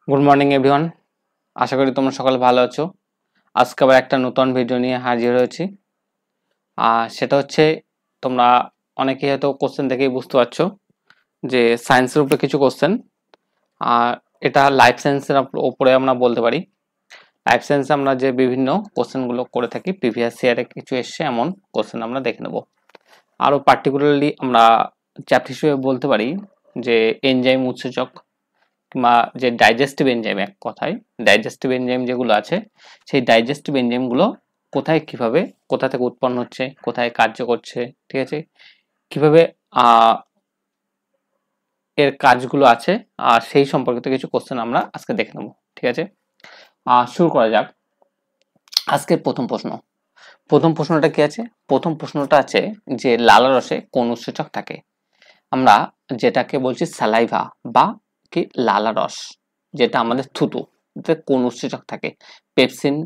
Good morning everyone, আশা করি তোমরা সকলে ভালো আছো। আজকে আবার একটা নতুন ভিডিও নিয়ে হাজির হয়েছি। সেটা হচ্ছে, তোমরা অনেকেই হয়তো কোশ্চেন দেখেই বুঝতে পারছো যে সায়েন্সের উপরে কিছু কোশ্চেন। আর এটা লাইফ সায়েন্সের উপরে আমরা বলতে পারি। লাইফ সায়েন্সে আমরা যে বিভিন্ন কোশ্চেনগুলো করে থাকি, প্রিভিয়াস ইয়ারে কিছু এসছে এমন কোশ্চেন আমরা দেখে নেব। আরও পার্টিকুলারলি আমরা চ্যাপ্টার হিসেবে বলতে পারি যে এনজাইম উৎসেচক কিংবা যে ডাইজেস্টিভ এনজাইম, এক কথায় ডাইজেস্টিভ এনজাইম যেগুলো আছে, সেই ডাইজেস্টিভ এনজাইমগুলো কোথায় কিভাবে কোথা থেকে উৎপন্ন হচ্ছে, কোথায় কার্য করছে, ঠিক আছে, কিভাবে এর কাজগুলো আছে, আর সেই সম্পর্কিত কিছু কোশ্চেন আমরা আজকে দেখে নেব। ঠিক আছে, শুরু করা যাক। আজকের প্রথম প্রশ্নটা কি আছে? প্রথম প্রশ্নটা আছে যে লালারসে কোন উৎসেচক থাকে। আমরা যেটাকে বলছি স্যালাইভা বা কি লালারস, যেটা আমাদের থুতু, কোন উৎসেচক থাকে? Pepsin,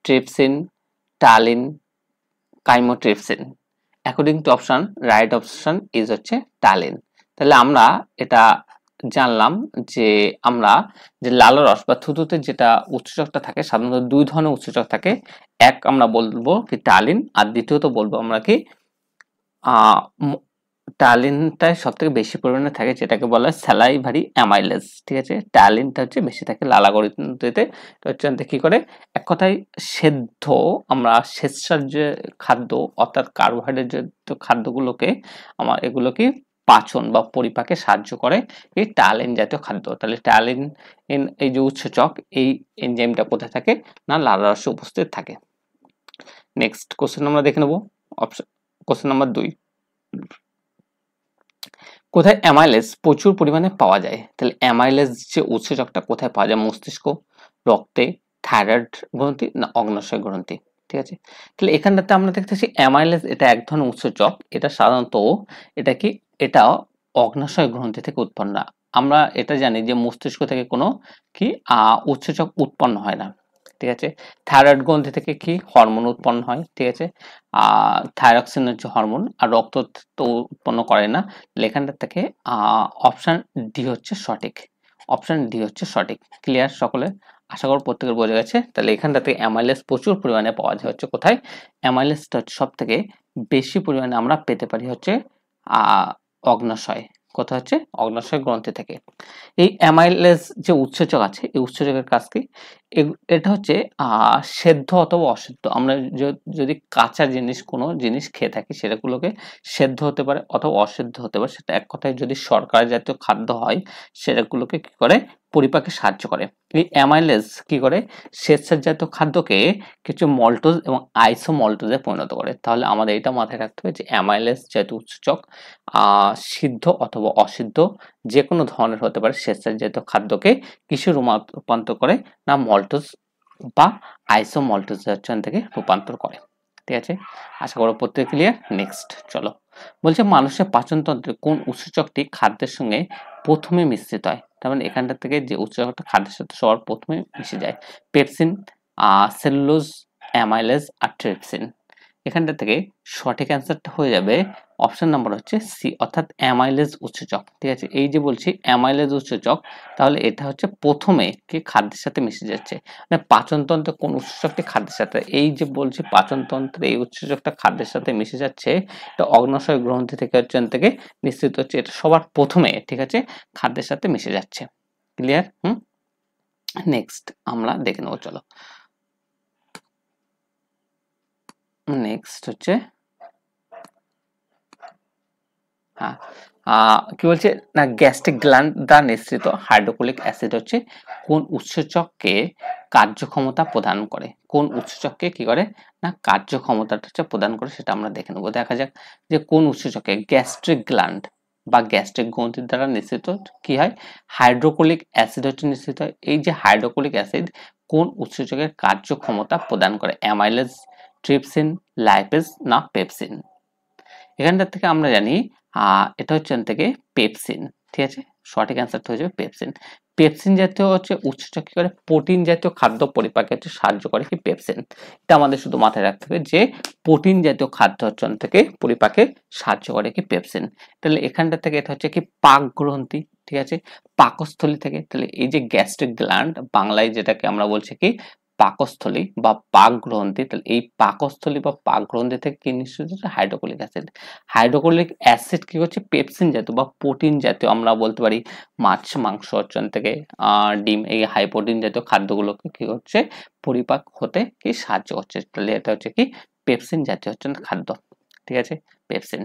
trypsin, Tallinn, chymotrypsin. According to option, right option is হচ্ছে টালিন। তাহলে আমরা এটা জানলাম যে আমরা যে লালারস বা থুতুতে যেটা উৎসেচকটা থাকে, সাধারণত দুই ধরনের উৎসেচক থাকে। এক আমরা বলবো কি টালিন, আর দ্বিতীয়ত বলবো আমরা কি টালিনটাই সব থেকে বেশি পরিমাণে থাকে, যেটাকে বলা হয় স্যালাইভারি অ্যামাইলেজ। ঠিক আছে, টালিনটা হচ্ছে বেশি থাকে লালাগ্রন্থিতে। হচ্ছে কি করে, এক কথায় সেদ্ধ, আমরা শ্বেতসার যে খাদ্য অর্থাৎ কার্বোহাইড্রেট জাতীয় খাদ্যগুলোকে এগুলোকে পাচন বা পরিপাকে সাহায্য করে এই টালিন জাতীয় খাদ্য। তাহলে টালিন এই যে উৎসেচক, এই এনজাইমটা কোথায় থাকে না লালারসে উপস্থিত থাকে। নেক্সট কোশ্চেন আমরা দেখে নেব। অপশন কোশ্চেন নাম্বার 2, কোথায় অ্যামাইলেজ প্রচুর পরিমাণে পাওয়া যায়? তাহলে অ্যামাইলেজ যে উৎসেচকটা কোথায় পাওয়া যায়? মস্তিষ্ক, রক্তে, থাইরয়েড গ্রন্থি না অগ্ন্যাশয় গ্রন্থি? ঠিক আছে, তাহলে এখানটাতে আমরা দেখতেছি অ্যামাইলেজ এটা এক ধরনের উৎসেচক। এটা সাধারণত এটা কি, এটা অগ্ন্যাশয় গ্রন্থি থেকে উৎপন্ন। আমরা এটা জানি যে মস্তিষ্ক থেকে কোনো কি উৎসেচক উৎপন্ন হয় না। ঠিক আছে, থাইরয়েড গ্রন্থি থেকে কি হরমোন উৎপন্ন হয়। ঠিক আছে, থাইরক্সিন হচ্ছে হরমোন, আর রক্ত তো উৎপন্ন করে না। এখানটা থেকে অপশন ডি হচ্ছে সঠিক। অপশন ডি হচ্ছে সঠিক। ক্লিয়ার সকলে? আশা করি প্রত্যেকের বোঝা গেছে। তাহলে এখানটা থেকে অ্যামাইলেজ প্রচুর পরিমাণে পাওয়া যায় হচ্ছে কোথায়? অ্যামাইলেজটা হচ্ছে সব থেকে বেশি পরিমাণে আমরা পেতে পারি হচ্ছে অগ্ন্যাশয়। কোথায় হচ্ছে? অগ্ন্যাশয় গ্রন্থি থেকে। এই অ্যামাইলেজ যে উৎসেচক আছে, এই উৎসেচকের কাজ কি? এটা হচ্ছে সেদ্ধ অথবা অসেদ্ধ। আমরা যদি কাঁচা জিনিস কোনো জিনিস খেয়ে থাকি, সেটাগুলোকে সেদ্ধ হতে পারে অথবা অসেদ্ধ হতে পারে। সেটা এক কথায় যদি শর্করা জাতীয় খাদ্য হয়, সেটাগুলোকে কি করে পরিপাকে সাহায্য করে। এই অ্যামাইলেজ কি করে? শ্বেতসার জাতীয় খাদ্যকে কিছু মল্টোজ এবং আইসোমল্টোজে পরিণত করে। তাহলে আমাদের এটা মাথায় রাখতে হবে যে অ্যামাইলেজ জাতীয় উৎসেচক সিদ্ধ অথবা অসিদ্ধ যে কোনো ধরনের হতে পারে। শ্বেতসার জাতীয় খাদ্যকে কিসে রূপান্তর করে না মল্টোজ বা আইসোমল্টোজেশন থেকে রূপান্তর করে। ঠিক আছে, আশা করো প্রত্যেক ক্লিয়ার। নেক্সট চলো, বলছে মানুষের পাচনতন্ত্রে কোন উৎসেচকটি খাদ্যের সঙ্গে প্রথমে মিশ্রিত হয়? তার মানে এখানটা থেকে যে উৎসেচকটা খাদ্যের সাথে সবার প্রথমে মিশে যায়, পেপসিন, সেলুলোজ, অ্যামাইলেজ আর ট্রিপসিন। এখানটা থেকে সঠিক অ্যান্সারটা হয়ে যাবে অপশন নাম্বার হচ্ছে সি, অর্থাৎ অ্যামাইলেজ উৎসেচক। ঠিক আছে, এই যে বলছি অ্যামাইলেজ উৎসেচক, তাহলে এটা হচ্ছে প্রথমে কি খাদ্যের সাথে মিশে যাচ্ছে। মানে পাচনতন্ত্রে কোন উৎসেচকটি খাদ্যের সাথে, এই যে বলছি পাচনতন্ত্রে এই উৎসেচকটা খাদ্যের সাথে মিশে যাচ্ছে, এটা অগ্ন্যাশয় গ্রন্থি থেকে থেকে নিঃসৃত হচ্ছে, এটা সবার প্রথমে ঠিক আছে খাদ্যের সাথে মিশে যাচ্ছে। ক্লিয়ার? নেক্সট আমরা দেখে নেবো, চলো। নেক্সট হচ্ছে কি বলছে না, গ্যাস্ট্রিক গ্ল্যান্ড দ্বারা নিঃসৃত হাইড্রোক্লোরিক অ্যাসিড হচ্ছে কোন উৎসেচককে কার্যক্ষমতা প্রদান করে? কোন উৎসেচককে কি করে না কার্যক্ষমতাটা হচ্ছে প্রদান করে, সেটা আমরা দেখে নেবো। দেখা যাক যে কোন উৎসেচকে গ্যাস্ট্রিক গ্ল্যান্ড বা গ্যাস্ট্রিক গ্রন্থির দ্বারা নিঃসৃত কি হয়, হাইড্রোক্লোরিক অ্যাসিড হচ্ছে নিঃসৃত হয়। এই যে হাইড্রোক্লোরিক অ্যাসিড কোন উৎসেচকের কার্যক্ষমতা প্রদান করে? অ্যামাইলেজ, ট্রিপসিন, লাইপেজ না পেপসিন? এখানটার থেকে আমরা জানি এটা হচ্ছে থেকে পেপসিন। ঠিক আছে, সঠিক অ্যান্সারটা হয়ে যাবে পেপসিন। পেপসিন জাতীয় হচ্ছে উৎসেচক কি করে? প্রোটিন জাতীয় খাদ্য পরিপাকে হচ্ছে সাহায্য করে কি পেপসিন। এটা আমাদের শুধু মাথায় রাখতে হবে যে প্রোটিন জাতীয় খাদ্য থেকে পরিপাকে সাহায্য করে কি পেপসিন। তাহলে এখানটা থেকে এটা হচ্ছে কি পাক গ্রন্থি। ঠিক আছে, পাকস্থলী থেকে। তাহলে এই যে গ্যাস্ট্রিক গ্ল্যান্ড, বাংলায় যেটাকে আমরা বলছি কি পাকস্থলী বা পাক গ্রন্থি, তাহলে এই পাকস্থলী বা পাক গ্রন্থি থেকে কি নিঃসৃত হচ্ছে হাইড্রোক্লোরিক অ্যাসিড। হাইড্রোক্লোরিক অ্যাসিড কি হচ্ছে পেপসিন জাতীয় বা প্রোটিন জাতীয়, আমরা বলতে পারি মাছ মাংস থেকে ডিম, এই হাই প্রোটিন জাতীয় খাদ্যগুলোকে কি হচ্ছে পরিপাক হতে কি সাহায্য করছে। তাহলে এটা হচ্ছে কি পেপসিন জাতীয় হচ্ছে খাদ্য, ঠিক আছে, পেপসিন।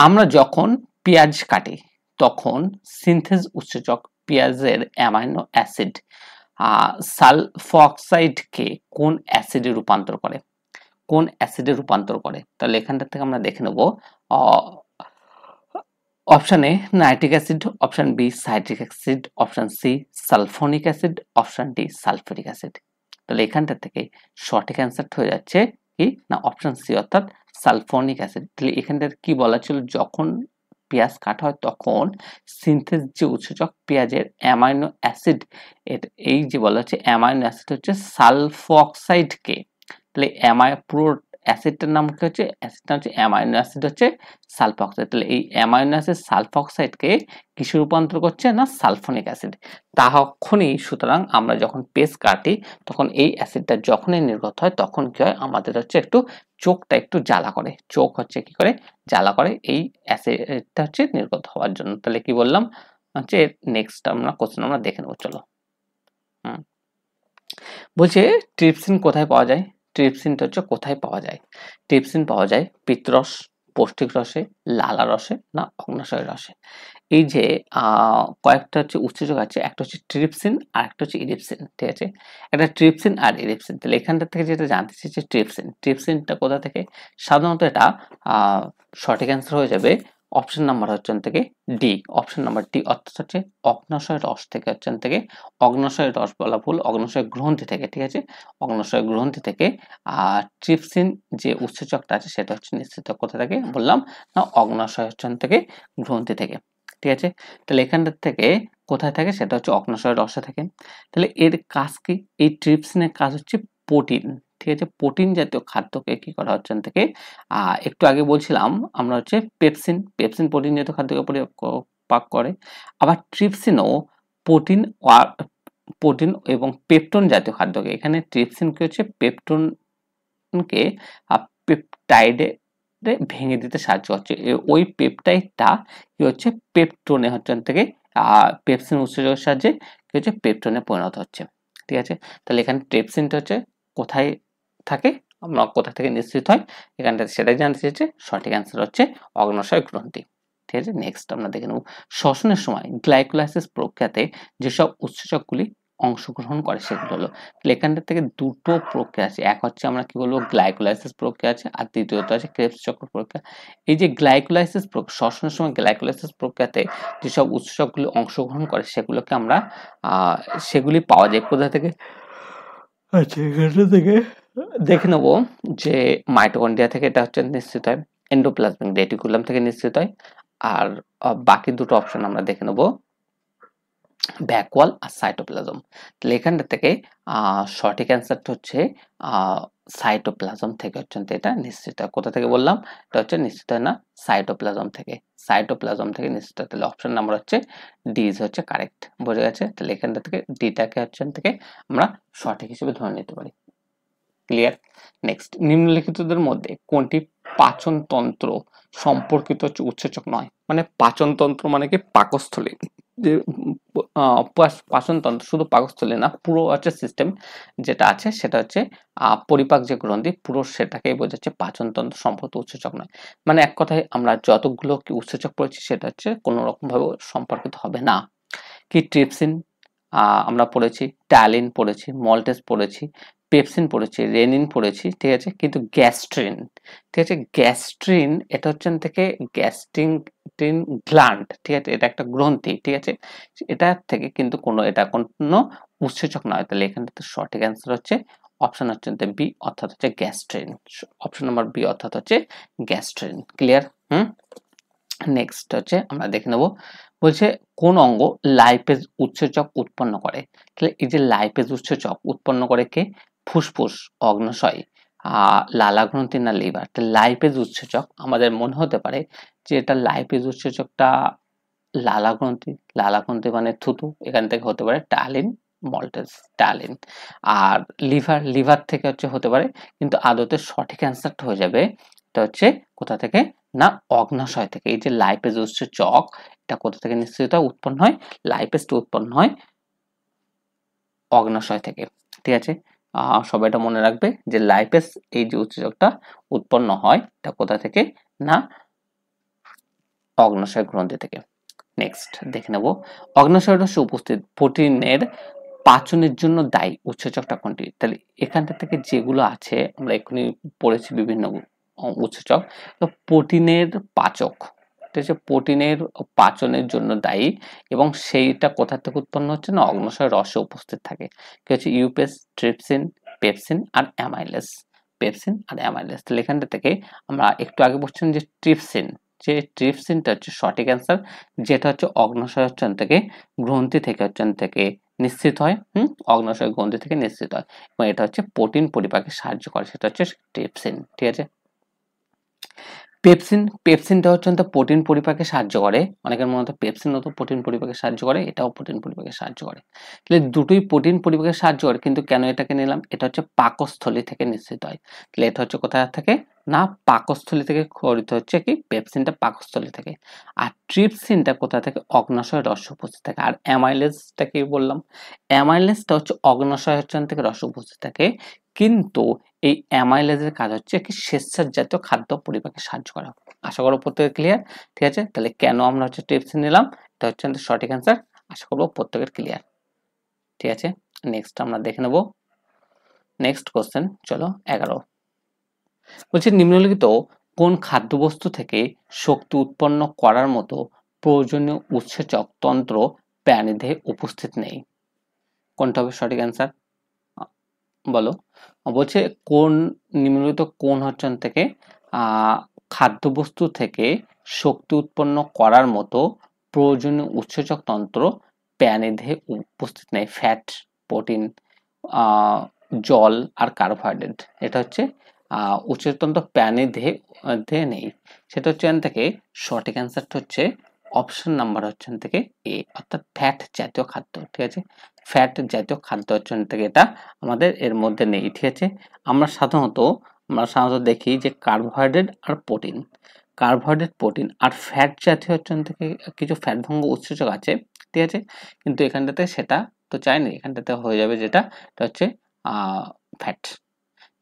আমরা যখন পেঁয়াজ কাটি তখন সিনথেজ উৎসেচক পেঁয়াজের অ্যামাইনো অ্যাসিড সালফোঅক্সাইডকে কোন অ্যাসিডে রূপান্তর করে, কোন অ্যাসিডে রূপান্তর করে? তাহলে এখানটা থেকে আমরা দেখে নেব option A nitric acid, option B citric acid, option C sulphonic acid, option D sulphuric acid. তাহলে এখানটা থেকে সঠিক অ্যান্সারটা হয়ে যাচ্ছে কি না অপশন সি অর্থাৎ সালফোনিক অ্যাসিড। তাহলে এখানটা কি বলা ছিল, যখন পেঁয়াজ কাটা হয় তখন সিনথেস যে উৎসেচক পেঁয়াজের অ্যামাইনো অ্যাসিড, এই যে বলা হচ্ছে অ্যামাইনো অ্যাসিড হচ্ছে সালফোঅক্সাইডকে, তাহলে পুরো অ্যাসিডটার নাম কি হচ্ছে, অ্যাসিডটা হচ্ছে অ্যামাইনো অ্যাসিড হচ্ছে সালফোঅক্সাইড। তাহলে এই অ্যামাইনো অ্যাসিড সালফোঅক্সাইডকে কিসে রূপান্তর করছে না সালফোনিক অ্যাসিড। তখনই সুতরাং আমরা যখন পেস্ট কাটি তখন এই অ্যাসিডটা যখনই নির্গত হয় তখন কি হয় আমাদের হচ্ছে একটু চোখটা একটু জ্বালা করে, চোখ হচ্ছে কি করে জ্বালা করে এই অ্যাসিডটা হচ্ছে নির্গত হওয়ার জন্য। তাহলে কি বললাম হচ্ছে নেক্সট আমরা কোশ্চেন আমরা দেখে নেবো, চলো। বলছে ট্রিপসিন কোথায় পাওয়া যায়? ট্রিপসিনটা হচ্ছে কোথায় পাওয়া যায়? ট্রিপসিন পাওয়া যায় পিত্তরস, পৌষ্টিক রসে, লালা রসে না অগ্ন্যাশয় রসে। এই যে কয়েকটা হচ্ছে উৎসেচক আছে, একটা হচ্ছে ট্রিপসিন আর একটা হচ্ছে ইরিপসিন, ঠিক আছে, একটা ট্রিপসিন আর ইরিপসিন। তাহলে এখানটা থেকে যেটা জানতে চাইছে ট্রিপসিনটা কোথা থেকে, সাধারণত এটা সঠিক অ্যান্সার হয়ে যাবে অপশন নাম্বার হচ্ছে থেকে ডি, অপশন নাম্বার ডি অর্থাৎ হচ্ছে অগ্ন্যাশয় রস থেকে হচ্ছে থেকে, অগ্ন্যাশয় রস বলা ভুল, অগ্ন্যাশয় গ্রন্থি থেকে, ঠিক আছে, অগ্ন্যাশয় গ্রন্থি থেকে ট্রিপসিন যে উৎসেচকটা আছে সেটা হচ্ছে নিশ্চিত কোথা থেকে বললাম না অগ্ন্যাশয় থেকে গ্রন্থি থেকে, ঠিক আছে। তাহলে এখানটা থেকে কোথায় থাকে সেটা হচ্ছে অগ্ন্যাশয় রসে থাকে। তাহলে এর কাজ কি, এই ট্রিপসিনের কাজ হচ্ছে প্রোটিন, ঠিক আছে, প্রোটিন জাতীয় খাদ্যকে কি করা হচ্ছে থেকে একটু আগে বলছিলাম আমরা হচ্ছে পেপসিন প্রোটিন জাতীয় খাদ্যকে পাক করে, আবার ট্রিপসিনও প্রোটিন প্রোটিন এবং পেপটন জাতীয় খাদ্যকে, এখানে ট্রিপসিন কি হচ্ছে পেপটনকে পেপটাইডে ভেঙে দিতে সাহায্য করছে, ওই পেপটাইডটা কি হচ্ছে পেপটোনে হচ্ছে থেকে পেপসিন উৎসেচকের সাহায্যে কি হচ্ছে পেপটোনে পরিণত হচ্ছে, ঠিক আছে। তাহলে এখানে ট্রিপসিনটা হচ্ছে কোথায় থাকে, আমরা কোথা থেকে নিশ্চিত হয় এখানটাতে সেটাই জানতে চেয়েছে, সঠিক অ্যান্সার হচ্ছে অগ্ন্যাশয় গ্রন্থি, ঠিক আছে। নেক্সট আমরা দেখে নেব শ্বসনের সময় গ্লাইকোলাইসিস প্রক্রিয়াতে যেসব উৎসেচকগুলি অংশগ্রহণ করে সেগুলো হলো, তাহলে এখানটা থেকে দুটো প্রক্রিয়া আছে, এক হচ্ছে আমরা কি বলবো গ্লাইকোলাইসিস প্রক্রিয়া আছে আর দ্বিতীয়ত আছে ক্রেবস চক্র প্রক্রিয়া। এই যে গ্লাইকোলাইসিস শ্বসনের সময় গ্লাইকোলাইসিস প্রক্রিয়াতে যেসব উৎসেচকগুলি অংশগ্রহণ করে সেগুলোকে আমরা সেগুলি পাওয়া যায় কোথা থেকে, আচ্ছা এখানটা থেকে দেখে নেব যে মাইটোকন্ড্রিয়া থেকে এটা হচ্ছে নিশ্চিত হয়, এন্ডোপ্লাজমিক রেটিকুলাম থেকে নিশ্চিত হয়, আর বাকি দুটো অপশন আমরা দেখে নেব ব্যাকওয়াল আর সাইটোপ্লাজম। তাহলে এখানটা থেকে সঠিক অ্যান্সারটা হচ্ছে সাইটোপ্লাজম থেকে হচ্ছে এটা নিশ্চিত হয়। কোথা থেকে বললাম এটা হচ্ছে নিশ্চিত হয় না সাইটোপ্লাজম থেকে, সাইটোপ্লাজম থেকে নিশ্চিত হয়। তাহলে অপশন নাম্বার হচ্ছে ডি হচ্ছে কারেক্ট, বোঝা গেছে। তাহলে এখানটা থেকে ডিটাকে হচ্ছে থেকে আমরা সঠিক হিসেবে ধরে নিতে পারি, ক্লিয়ার। নেক্সট নিম্নলিখিতদের মধ্যে কোনটি পাচনতন্ত্র সম্পর্কিত উৎসেচক নয়, মানে পাচনতন্ত্র মানে কি পাকস্থলী, যে পাচনতন্ত্র শুধু পাকস্থলী না পুরো হচ্ছে সিস্টেম যেটা আছে সেটা হচ্ছে পরিপাক যে গ্রন্থি পুরো সেটাকেই বোঝাচ্ছে পাচনতন্ত্র সম্পর্কিত উৎসেচক নয়, মানে এক কথায় আমরা যতগুলো কি উৎসেচক পড়েছি সেটা হচ্ছে কোনো রকম ভাবে সম্পর্কিত হবে না। কি ট্রিপসিন আমরা পড়েছি, ট্যালিন পড়েছি, মল্টেস পড়েছি, পেপসিন পড়েছি, রেনিন পড়েছি, ঠিক আছে, কিন্তু গ্যাস্ট্রিন, ঠিক আছে, গ্যাস্ট্রিন এটা হচ্ছে থেকে গ্যাস্ট্রিন গ্ল্যান্ড, ঠিক আছে, এটা একটা গ্রন্থি, ঠিক আছে, এটা থেকে কিন্তু এটা কোনো উৎসেচক নয়। তাহলে এখানটাতে সঠিক অ্যান্সার হচ্ছে অপশন হচ্ছে বি অর্থাৎ হচ্ছে গ্যাস্ট্রিন, অপশন নাম্বার বি অর্থাৎ হচ্ছে গ্যাস্ট্রিন, ক্লিয়ার। নেক্সট হচ্ছে আমরা দেখে নেব বলছে কোন অঙ্গ লাইপেজ উৎসেচক উৎপন্ন করে, তাহলে এই যে লাইপেজ উৎসেচক উৎপন্ন করে কে, ফুসফুস, অগ্ন্যাশয়, লালা গ্রন্থি না লিভার। লাইপেজ উৎসেচক আমাদের মনে হতে পারে যে এটা লাইপেজ উৎসেচকটা লালা গ্রন্থি, লালা গ্রন্থি মানে থুতু, এখান থেকে হতে পারে টালিন মল্টেজ, টালিন। আর লিভার, লিভার থেকে হচ্ছে হতে পারে, কিন্তু আদতে সঠিক অ্যান্সারটা হয়ে যাবে এটা হচ্ছে কোথা থেকে, না অগ্নাশয় থেকে। এই যে লাইপেজ উৎসেচক, এটা কোথা থেকে নিঃসৃত উৎপন্ন হয়, লাইপেজটা উৎপন্ন হয় অগ্নাশয় থেকে, ঠিক আছে। সবাই এটা মনে রাখবে যে লাইপেজ এই যে উৎসেচকটা উৎপন্ন হয় এটা কোথা থেকে, না অগ্নাশয় গ্রন্থি থেকে। নেক্সট দেখে নেব, অগ্নাশয় রসে উপস্থিত প্রোটিনের পাচনের জন্য দায়ী উৎসেচকটা কোনটি। তাহলে এখানটা থেকে যেগুলো আছে আমরা এক্ষুনি পড়েছি বিভিন্ন উৎসেচক, তো প্রোটিনের পাচক, ঠিক আছে, প্রোটিনের পাচনের জন্য দায়ী এবং সেইটা কোথা থেকে উৎপন্ন হচ্ছে, না অগ্নাশয় রসে উপস্থিত থাকে। কি হচ্ছে ইউপেস, ট্রিপসিন, পেপসিন আর অ্যামাইলেস, পেপসিন আর অ্যামাইলেস। তাহলে এখানটা থেকে আমরা একটু আগে বলছিলাম যে ট্রিপসিন, যে ট্রিপসিনটা হচ্ছে সঠিক অ্যান্সার, যেটা হচ্ছে অগ্নাশয় থেকে গ্রন্থি থেকে নিশ্চিত হয়, অগ্নাশয় গ্রন্থি থেকে নিশ্চিত হয় এবং এটা হচ্ছে প্রোটিন পরিপাকে সাহায্য করে, সেটা হচ্ছে ট্রিপসিন, ঠিক আছে। পেপসিন, পেপসিনটা হচ্ছে প্রোটিন পরিপাকে সাহায্য করে, অনেকের মনে হয় পেপসিনও তো প্রোটিন পরিপাকে সাহায্য করে, এটাও প্রোটিন পরিপাকে সাহায্য করে। তাহলে দুটোই প্রোটিন পরিপাকে সাহায্য করে, কিন্তু কেন এটাকে নিলাম, এটা হচ্ছে পাকস্থলী থেকে নিঃসৃত হয়। তাহলে এটা হচ্ছে কোথায় থেকে, না পাকস্থলী থেকে খরিত হচ্ছে কি পেপসিনটা পাকস্থলী থেকে। আর ট্রিপসিনটা কোথা থেকে, অগ্নাশয় রস উপস্থিত থাকে। আর অ্যামাইলেজটা কি বললাম, অ্যামাইলেজটা হচ্ছে অগ্নাশয় থেকে রস উপস্থিত থাকে, কিন্তু এই অ্যামাইলেজের কাজ হচ্ছে কি স্বেচ্ছার জাতীয় খাদ্য পরিপাকে সাহায্য করা। আশা করবো প্রত্যেকে ক্লিয়ার, ঠিক আছে। তাহলে কেন আমরা হচ্ছে ট্রিপসিন নিলাম, এটা হচ্ছে সঠিক অ্যান্সার, আশা করবো প্রত্যেকের ক্লিয়ার, ঠিক আছে। নেক্সট আমরা দেখে নেব নেক্সট কোশ্চেন, চলো 11 বলছে নিম্নলিখিত কোন খাদ্যবস্তু থেকে শক্তি উৎপন্ন করার মতো প্রয়োজনীয় উৎসেচক তন্ত্র প্রাণীদেহে উপস্থিত নেই। কোনটা হবে সঠিক অ্যান্সার বলো। বলছে কোন নিম্নলিখিত কোন হচ্ছে থেকে খাদ্যবস্তু থেকে শক্তি উৎপন্ন করার মতো প্রয়োজনীয় উৎসেচক তন্ত্র প্রাণীদেহে উপস্থিত নেই। ফ্যাট, প্রোটিন, জল আর কার্বোহাইড্রেট, এটা হচ্ছে উৎসেচক তন্ত্র প্রাণীদেহে নেই। সেটা হচ্ছে এখান থেকে সঠিক অ্যান্সারটা হচ্ছে অপশন নাম্বার হচ্ছে থেকে এ, অর্থাৎ ফ্যাট জাতীয় খাদ্য, ঠিক আছে। ফ্যাট জাতীয় খাদ্য হচ্ছে থেকে এটা আমাদের এর মধ্যে নেই, ঠিক আছে। আমরা সাধারণত দেখি যে কার্বোহাইড্রেট আর প্রোটিন, কার্বোহাইড্রেট, প্রোটিন আর ফ্যাট জাতীয় হচ্ছে থেকে কিছু ফ্যাটভঙ্গ উৎসেচক আছে, ঠিক আছে, কিন্তু এখানটাতে সেটা তো চাইনি, এখানটাতে হয়ে যাবে যেটা হচ্ছে ফ্যাট।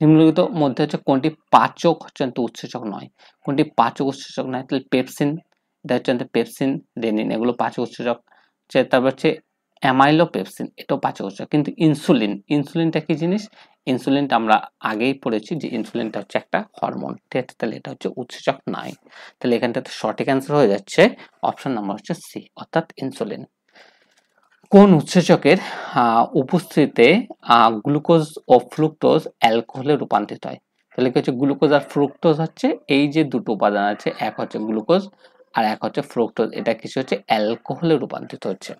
নিম্নলিখিত মধ্যে হচ্ছে কোনটি পাচক হচ্ছে উৎসেচক নয়, কোনটি পাচক উৎসেচক নয়। তাহলে পেপসিন, এটা হচ্ছে পেপসিন, রেনিন, এগুলো পাচক উৎসেচক। তারপর হচ্ছে অ্যামাইলোপেপসিন, এটাও পাচক উৎসেচক। কিন্তু ইনসুলিন, ইনসুলিনটা কি জিনিস, ইনসুলিনটা আমরা আগেই পড়েছি যে ইনসুলিনটা হচ্ছে একটা হরমোন, ঠিক আছে। তাহলে এটা হচ্ছে উৎসেচক নয়। তাহলে এখানটাতে সঠিক অ্যান্সার হয়ে যাচ্ছে অপশন নাম্বার হচ্ছে সি, অর্থাৎ ইনসুলিন। কোন উৎসেচকের উপস্থিতিতে গ্লুকোজ ও ফ্রুক্টোজ অ্যালকোহলে রূপান্তরিত হয়। তাহলে কি হচ্ছে গ্লুকোজ আর ফ্রুক্টোজ হচ্ছে এই যে দুটো উপাদান আছে, এক হচ্ছে গ্লুকোজ আর এক হচ্ছে ফ্রুক্টোজ, এটা কিছু হচ্ছে অ্যালকোহলে রূপান্তরিত হচ্ছে।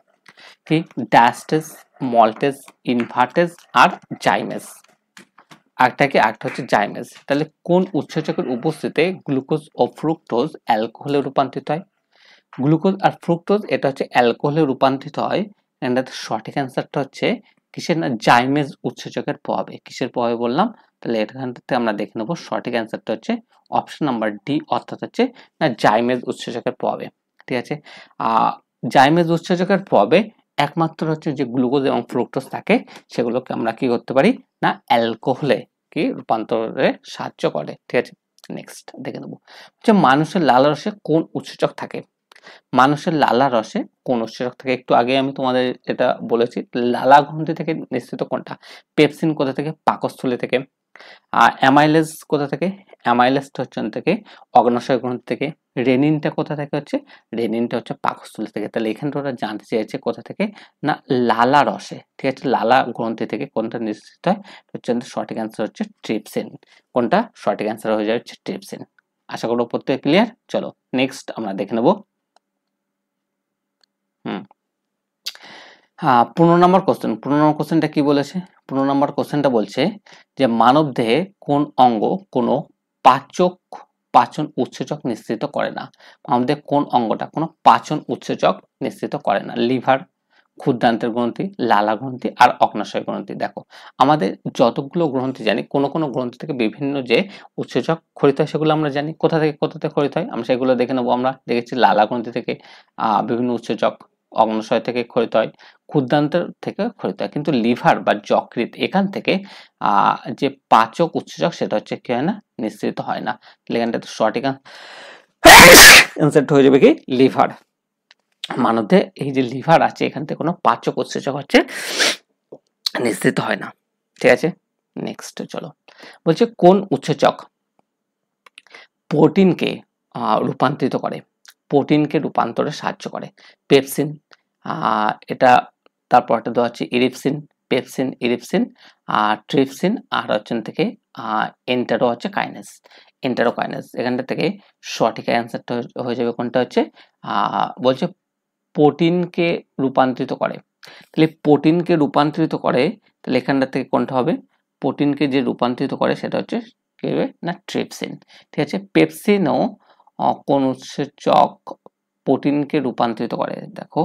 কি ডায়াস্টেজ, মল্টেজ, ইনভার্টেজ আর জাইমেজ, আরেকটা হচ্ছে জাইমেজ। তাহলে কোন উৎসেচকের উপস্থিতিতে গ্লুকোজ ও ফ্রুক্টোজ অ্যালকোহলে রূপান্তরিত হয়। গ্লুকোজ আর ফ্রুক্টোজ এটা হচ্ছে অ্যালকোহলে রূপান্তরিত হয়, এটাতে সঠিক অ্যান্সারটা হচ্ছে কিসের, না জাইমেজ উৎসেচকের প্রভাবে। কিসের প্রভাবে বললাম, তাহলে এখানটাতে আমরা দেখে নেব সঠিক অ্যান্সারটা হচ্ছে অপশন নাম্বার ডি, অর্থাৎ হচ্ছে না জাইমেজ উৎসেচকের প্রভাবে, ঠিক আছে। জাইমেজ উৎসেচকের প্রভাবে একমাত্র হচ্ছে যে গ্লুকোজ এবং ফ্রুক্টোজ থাকে সেগুলোকে আমরা কি করতে পারি, না অ্যালকোহলে কি রূপান্তরে সাহায্য করে, ঠিক আছে। নেক্সট দেখে নেব যে মানুষের লালারসে কোন উৎসেচক থাকে। মানুষের লালা রসে কোন উৎসেচক থাকে, একটু আগে আমি তোমাদের এটা বলেছি। লালা গ্রন্থি থেকে নিঃসৃত কোনটা, পেপসিন কোথা থেকে, পাকস্থলী থেকে। অ্যামাইলেজ কোথা থেকে, অ্যামাইলেজটা হচ্ছে থেকে অগ্নাশয় গ্রন্থি থেকে। রেনিনটা কোথা থেকে হচ্ছে, রেনিনটা হচ্ছে পাকস্থলী থেকে। তাহলে এখানে ওরা জানতে চেয়েছে কোথা থেকে, না লালা রসে, ঠিক আছে, লালা গ্রন্থি থেকে কোনটা নিঃসৃত হয়, হচ্ছে সঠিক অ্যান্সার হচ্ছে ট্রিপসিন। কোনটা সঠিক অ্যান্সার হয়ে যাচ্ছে ট্রিপসিন। আশা করবো প্রত্যেকে ক্লিয়ার। চলো নেক্সট আমরা দেখে নেব 15 নম্বর কোশ্চেন। 15 নম্বর কোশ্চেনটা কি বলেছে, 15 নম্বর কোশ্চেনটা বলছে যে মানব দেহে কোন অঙ্গ কোনো পাচক পাচন উৎসেচক নিঃসৃত করে না। আমাদের কোন অঙ্গটা কোনো পাচন উৎসেচক নিঃসৃত করে না? লিভার, ক্ষুদ্রান্তের গ্রন্থি, লালা গ্রন্থি আর অগ্নাশয় গ্রন্থি। দেখো আমাদের যতগুলো গ্রন্থি জানি কোনো কোনো গ্রন্থি থেকে বিভিন্ন যে উৎসেচক খরিত হয় সেগুলো আমরা জানি। কোথা থেকে খরিত হয় আমরা সেগুলো দেখে নেবো। আমরা দেখেছি লালা গ্রন্থি থেকে বিভিন্ন উৎসেচক, অগ্নাশয় থেকে খরিত হয়, ক্ষুদ্রান্তের থেকে খরিত হয়, কিন্তু লিভার বা যকৃৎ এখান থেকে যে পাচক উৎসেচক সেটা হচ্ছে কি হয় না, নিঃসৃত হয় না। এখানটাতে সঠিক অ্যান্সারটা হয়ে যাবে কি লিভার। মানবদে এই যে লিভার আছে এখান থেকে কোনো পাচক উৎসেচক হচ্ছে নিঃসৃত হয় না। ঠিক আছে, নেক্সট চলো। বলছে কোন উৎসেচক প্রোটিনকে রূপান্তরিত করে? প্রোটিনকে রূপান্তরে সাহায্য করে। পেপসিন, এটা তারপরটা দেওয়া হচ্ছে ইরিপসিন, পেপসিন, ইরিপসিন, ট্রিপসিন, আর হচ্ছে থেকে এন্টারো হচ্ছে কাইনেস, এন্টারোকাইনেস। এখানটা থেকে সঠিক অ্যান্সারটা হয়ে যাবে কোনটা হচ্ছে বলছে প্রোটিনকে রূপান্তরিত করে। তাহলে প্রোটিনকে রূপান্তরিত করে, তাহলে এখানটা থেকে কোনটা হবে? প্রোটিনকে যে রূপান্তরিত করে সেটা হচ্ছে কি হবে না, ট্রিপসিন। ঠিক আছে, পেপসিনও কোন উৎসেচক প্রোটিনকে রূপান্তরিত করে? দেখো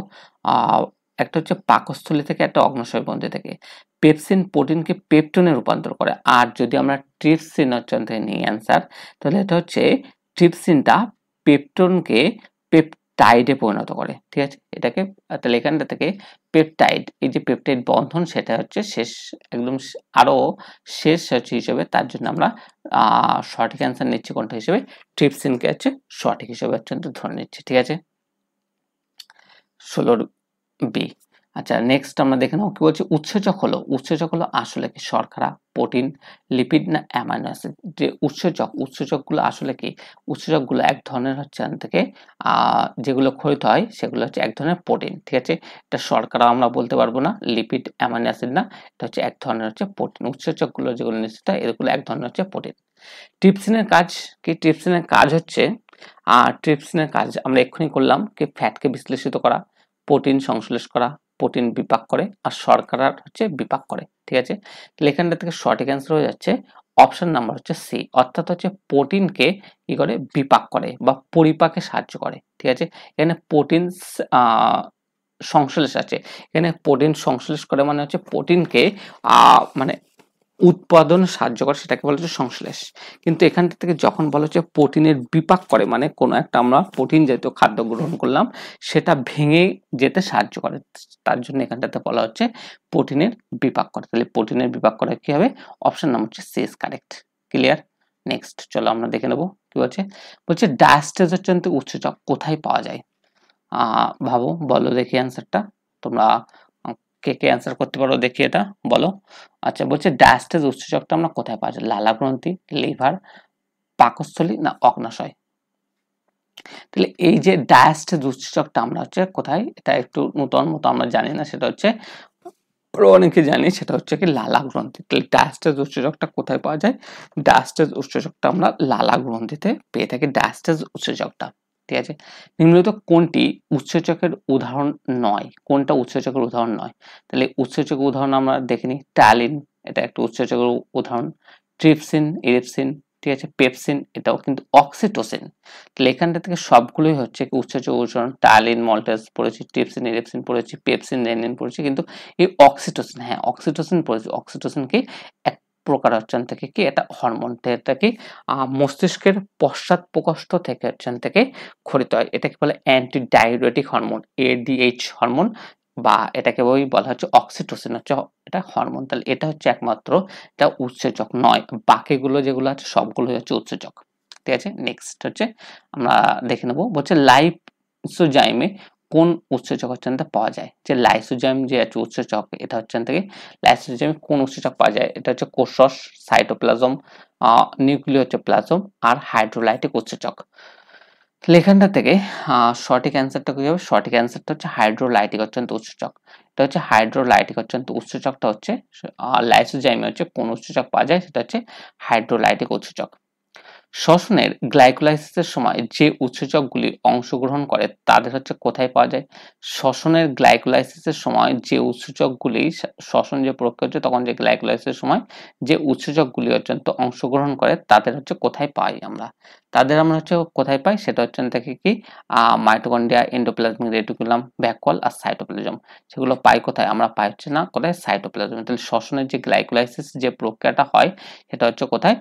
একটা হচ্ছে পাকস্থলী থেকে, একটা অগ্নাশয় গ্রন্থি থেকে। পেপসিন প্রোটিনকে পেপটোনে রূপান্তর করে, আর যদি আমরা ট্রিপসিন হচ্ছে নিই অ্যান্সার, তাহলে এটা হচ্ছে ট্রিপসিনটা পেপটোনকে পেপটাইডে পরিণত করে। ঠিক আছে, এটাকে তাহলে এখানটা থেকে পেপটাইড, এই যে পেপটাইড বন্ধন সেটা হচ্ছে শেষ, একদম আরো শেষ হচ্ছে হিসেবে, তার জন্য আমরা সঠিক অ্যান্সার নিচ্ছি কোনটা হিসেবে, ট্রিপসিনকে হচ্ছে সঠিক হিসেবে হচ্ছে ধরে নিচ্ছি। ঠিক আছে, 16 বি। আচ্ছা, নেক্সট আমরা দেখে নেব কি বলছে, উৎসেচক হলো আসলে কি শর্করা, প্রোটিন, লিপিড না অ্যামাইনো অ্যাসিড? যে উৎসেচকগুলো আসলে কি? উৎসেচকগুলো এক ধরনের হচ্ছে থেকে যেগুলো খরিত হয় সেগুলো হচ্ছে এক ধরনের প্রোটিন। ঠিক আছে, এটা শর্করা আমরা বলতে পারবো না, লিপিড, অ্যামাইনো অ্যাসিড না, এটা হচ্ছে এক ধরনের হচ্ছে প্রোটিন। উৎসেচকগুলো যেগুলো নিশ্চিত হয় এগুলো এক ধরনের হচ্ছে প্রোটিন। ট্রিপসিনের কাজ কি? ট্রিপসিনের কাজ হচ্ছে ট্রিপসিনের কাজ আমরা এক্ষুনি করলাম কি, ফ্যাটকে বিশ্লেষিত করা, প্রোটিন সংশ্লেষ করা, প্রোটিন বিপাক করে, আর শর্করা হচ্ছে বিপাক করে। ঠিক আছে, তাহলে এখানটা থেকে সঠিক অ্যান্সার হয়ে যাচ্ছে অপশন নাম্বার হচ্ছে সি, অর্থাৎ হচ্ছে প্রোটিনকে কি করে, বিপাক করে বা পরিপাকে সাহায্য করে। ঠিক আছে, এখানে প্রোটিন সংশ্লেষ আছে, এখানে প্রোটিন সংশ্লেষ করে মানে হচ্ছে প্রোটিনকে মানে উৎপাদন সাহায্য করে, সেটাকে বলা হচ্ছে সংশ্লেষ। কিন্তু এখানটা থেকে যখন বলা হচ্ছে প্রোটিনের বিপাক করে, মানে কোনো একটা আমরা প্রোটিন জাতীয় খাদ্য গ্রহণ করলাম সেটা ভেঙে যেতে সাহায্য করে, তার জন্য এখানটাতে বলা হচ্ছে প্রোটিনের বিপাক করে। তাহলে প্রোটিনের বিপাক করে কি হবে? অপশন নাম্বার হচ্ছে C is correct. Clear? Next চলো আমরা দেখে নেব কি বলছে। বলছে ডায়াস্টেজ হচ্ছে উৎসেচক কোথায় পাওয়া যায়? ভাবো, বলো দেখি অ্যান্সারটা। তোমরা কে কে অ্যান্সার করতে পারো দেখি, এটা বলো। আচ্ছা, বলছে ডায়াস্টেজ উৎসেচকটা আমরা কোথায় পাওয়া যায়? লালা গ্রন্থি, লিভার, পাকস্থলী না অগ্নাশয়? তাহলে এই যে ডায়াস্টেজ উৎসেচকটা আমরা হচ্ছে কোথায়, এটা একটু নতুন মতো আমরা জানি না, সেটা হচ্ছে অনেকে জানি, সেটা হচ্ছে কি লালা গ্রন্থি। তাহলে ডায়াস্টেজ উৎসেচকটা কোথায় পাওয়া যায়? ডায়াস্টেজ উৎসেচকটা আমরা লালা গ্রন্থিতে পেয়ে থাকি, ডায়াস্টেজ উৎসেচকটা। ঠিক আছে, নিম্নলিখিত কোনটি উৎসেচকের উদাহরণ নয়? কোনটা উৎসেচকের উদাহরণ নয়? তাহলে উৎসেচকের উদাহরণ আমরা দেখে নিই। ট্যালিন, এটা একটা উৎসেচকের উদাহরণ। ট্রিপসিন, ইরিপসিন, ঠিক আছে। পেপসিন, এটাও কিন্তু। অক্সিটোসিন, তাহলে এখানটা থেকে সবগুলোই হচ্ছে কি উৎসেচক উদাহরণ। ট্যালিন, মল্টেজ পড়েছি, ট্রিপসিন, ইরিপসিন পড়েছি, পেপসিন, রেনিন পড়েছি, কিন্তু এই অক্সিটোসিন, হ্যাঁ অক্সিটোসিন পড়েছি। অক্সিটোসিন কি এক প্রকার হচ্ছেন থেকে কি এটা হরমোন, এটা কি মস্তিষ্কের পশ্চাৎ প্রকোষ্ঠ থেকে হচ্ছেন থেকে খরিত হয়। এটাকে বলে anti diuretic hormone, ADH hormone, বা এটাকে বলা হচ্ছে অক্সিটোসিন হচ্ছে এটা হরমোন। তাহলে এটা হচ্ছে একমাত্র এটা উৎসেচক নয়, বাকিগুলো যেগুলো আছে সবগুলো হচ্ছে উৎসেচক। ঠিক আছে, নেক্সট হচ্ছে আমরা দেখে নেবো। বলছে লাইসোজাইমে কোন উৎসেচক হচ্ছে পাওয়া যায়? যে লাইসোজাইম যে আছে উৎসেচক, এটা হচ্ছে থেকে লাইসোজাইমে কোন উৎসেচক পাওয়া যায়? এটা হচ্ছে কোষরস, সাইটোপ্লাজম, নিউক্লিয় হচ্ছে প্লাজম, আর হাইড্রোলাইটিক উৎসেচক। তাহলে এখানটা থেকে সঠিক অ্যান্সারটা কি হবে? সঠিক অ্যান্সারটা হচ্ছে হাইড্রোলাইটিক হচ্ছে উৎসেচক। এটা হচ্ছে হাইড্রোলাইটিক হচ্ছে উৎসেচকটা হচ্ছে লাইসোজাইমে হচ্ছে কোন উৎসেচক পাওয়া যায়? সেটা হচ্ছে হাইড্রোলাইটিক উৎসেচক। শ্বসনের গ্লাইকোলাইসিসের সময় যে উৎসেচকগুলি অংশগ্রহণ করে তাদের হচ্ছে কোথায় পাওয়া যায়? শ্বসনের গ্লাইকোলাইসিসের সময় যে উৎসেচকগুলি শ্বসন যে প্রক্রিয়া হচ্ছে তখন যে গ্লাইকোলাইসিসের সময় যে উৎসেচকগুলি অত্যন্ত অংশগ্রহণ করে তাদের হচ্ছে কোথায় পাই আমরা? তাদের আমরা হচ্ছে কোথায় পাই? সেটা হচ্ছে থেকে কি মাইটোকন্ড্রিয়া, এন্ডোপ্লাজমিক রেটিকুলাম, ভ্যাকুয়াল আর সাইটোপ্লাজম। সেগুলো পাই কোথায়? আমরা পাই হচ্ছে না কোথায়? সাইটোপ্লাজমে। তাহলে শ্বসনের যে গ্লাইকোলাইসিস যে প্রক্রিয়াটা হয় সেটা হচ্ছে কোথায়?